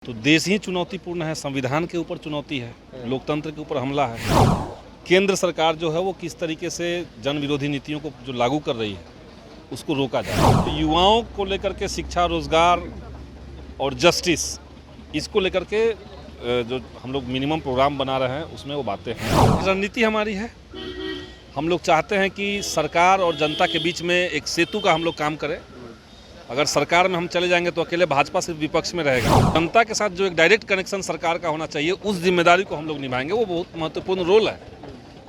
तो देश ही चुनौतीपूर्ण है, संविधान के ऊपर चुनौती है, लोकतंत्र के ऊपर हमला है। केंद्र सरकार जो है वो किस तरीके से जन विरोधी नीतियों को जो लागू कर रही है उसको रोका जाए। तो युवाओं को लेकर के शिक्षा, रोजगार और जस्टिस, इसको लेकर के जो हम लोग मिनिमम प्रोग्राम बना रहे हैं उसमें वो बातें हैं। रणनीति हमारी है, हम लोग चाहते हैं कि सरकार और जनता के बीच में एक सेतु का हम लोग काम करें। अगर सरकार में हम चले जाएंगे तो अकेले भाजपा सिर्फ विपक्ष में रहेगा। जनता के साथ जो एक डायरेक्ट कनेक्शन सरकार का होना चाहिए, उस जिम्मेदारी को हम लोग निभाएंगे। वो बहुत महत्वपूर्ण रोल है,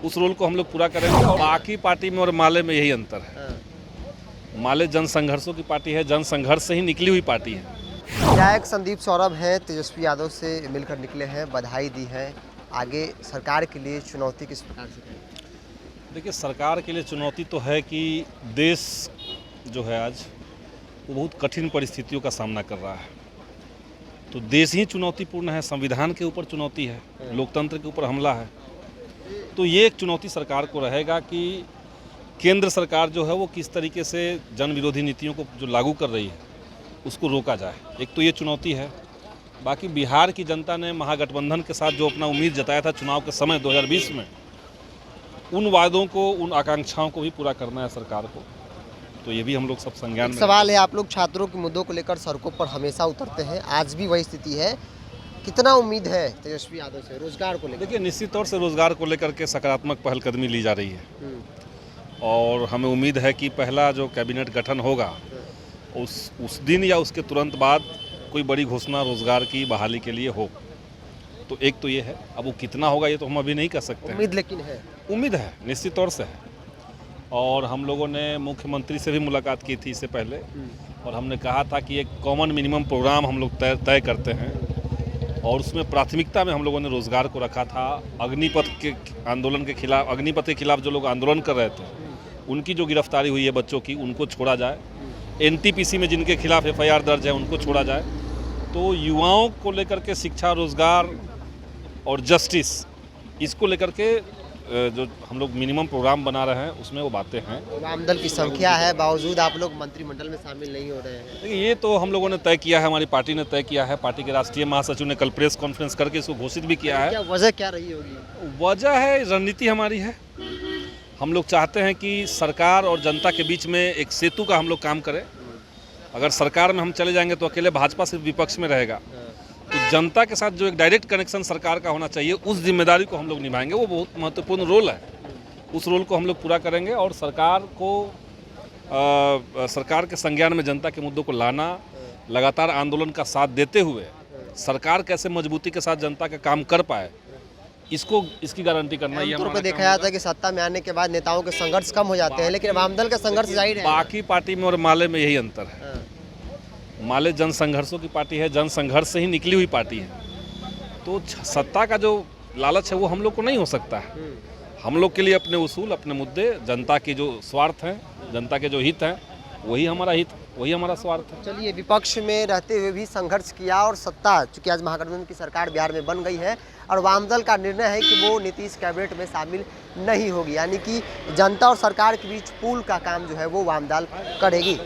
उस रोल को हम लोग पूरा करेंगे। और बाकी पार्टी में और माले में यही अंतर है। माले जन संघर्षों की पार्टी है, जन संघर्ष से ही निकली हुई पार्टी है। विधायक संदीप सौरभ हैं, तेजस्वी यादव से मिलकर निकले हैं, बधाई दी है। आगे सरकार के लिए चुनौती किस प्रकार से है? देखिए, सरकार के लिए चुनौती तो है कि देश जो है आज वो बहुत कठिन परिस्थितियों का सामना कर रहा है। तो देश ही चुनौतीपूर्ण है, संविधान के ऊपर चुनौती है, लोकतंत्र के ऊपर हमला है। तो ये एक चुनौती सरकार को रहेगा कि केंद्र सरकार जो है वो किस तरीके से जन विरोधी नीतियों को जो लागू कर रही है उसको रोका जाए। एक तो ये चुनौती है। बाकी बिहार की जनता ने महागठबंधन के साथ जो अपना उम्मीद जताया था चुनाव के समय 2020 में, उन वादों को, उन आकांक्षाओं को भी पूरा करना है सरकार को। तो ये भी हम लोग सब संज्ञान में। सवाल है, आप लोग छात्रों के मुद्दों को लेकर सड़कों पर हमेशा उतरते हैं, आज भी वही स्थिति है। कितना उम्मीद है तेजस्वी यादव से रोजगार को लेकर? देखिए, निश्चित तौर से रोजगार को लेकर के सकारात्मक पहलकदमी ली जा रही है और हमें उम्मीद है कि पहला जो कैबिनेट गठन होगा उस दिन या उसके तुरंत बाद कोई बड़ी घोषणा रोजगार की बहाली के लिए हो। तो एक तो ये है, अब वो कितना होगा ये तो हम अभी नहीं कह सकते। उम्मीद लेकिन है, उम्मीद है, निश्चित तौर से है। और हम लोगों ने मुख्यमंत्री से भी मुलाकात की थी इससे पहले और हमने कहा था कि एक कॉमन मिनिमम प्रोग्राम हम लोग तय करते हैं और उसमें प्राथमिकता में हम लोगों ने रोजगार को रखा था। अग्निपथ के आंदोलन के खिलाफ, अग्निपथ के खिलाफ जो लोग आंदोलन कर रहे थे उनकी जो गिरफ्तारी हुई है बच्चों की, उनको छोड़ा जाए। NTPC में जिनके खिलाफ FIR दर्ज है उनको छोड़ा जाए। तो युवाओं को लेकर के शिक्षा, रोजगार और जस्टिस, इसको लेकर के जो हम लोग मिनिमम प्रोग्राम बना रहे हैं उसमें वो बातें हैं। वामदल की संख्या है, बावजूद आप लोग मंत्रिमंडल में शामिल नहीं हो रहे हैं। देखिए, ये तो हम लोगों ने तय किया है, हमारी पार्टी ने तय किया है। पार्टी के राष्ट्रीय महासचिव ने कल प्रेस कॉन्फ्रेंस करके इसको घोषित भी किया है। क्या वजह क्या रही होगी? वजह है, रणनीति हमारी है। हम लोग चाहते हैं कि सरकार और जनता के बीच में एक सेतु का हम लोग काम करें। अगर सरकार में हम चले जाएंगे तो अकेले भाजपा सिर्फ विपक्ष में रहेगा। तो जनता के साथ जो एक डायरेक्ट कनेक्शन सरकार का होना चाहिए, उस जिम्मेदारी को हम लोग निभाएंगे। वो बहुत महत्वपूर्ण रोल है, उस रोल को हम लोग पूरा करेंगे। और सरकार को सरकार के संज्ञान में जनता के मुद्दों को लाना, लगातार आंदोलन का साथ देते हुए सरकार कैसे मजबूती के साथ जनता का काम कर पाए, इसकी गारंटी करना ही हमारा। देखा जाता है कि सत्ता में आने के बाद नेताओं के संघर्ष कम हो जाते हैं, लेकिन वामदल का संघर्ष जारी है। बाकी पार्टी में और माले में यही अंतर है। माले जन संघर्षों की पार्टी है, जन संघर्ष से ही निकली हुई पार्टी है। तो सत्ता का जो लालच है वो हम लोग को नहीं हो सकता है। हम लोग के लिए अपने उसूल, अपने मुद्दे, जनता के जो स्वार्थ हैं, जनता के जो हित हैं, वही हमारा हित, वही हमारा स्वार्थ है। चलिए, विपक्ष में रहते हुए भी संघर्ष किया और सत्ता, चूंकि आज महागठबंधन की सरकार बिहार में बन गई है और वामदल का निर्णय है कि वो नीतीश कैबिनेट में शामिल नहीं होगी, यानी कि जनता और सरकार के बीच पुल का काम जो है वो वामदल करेगी।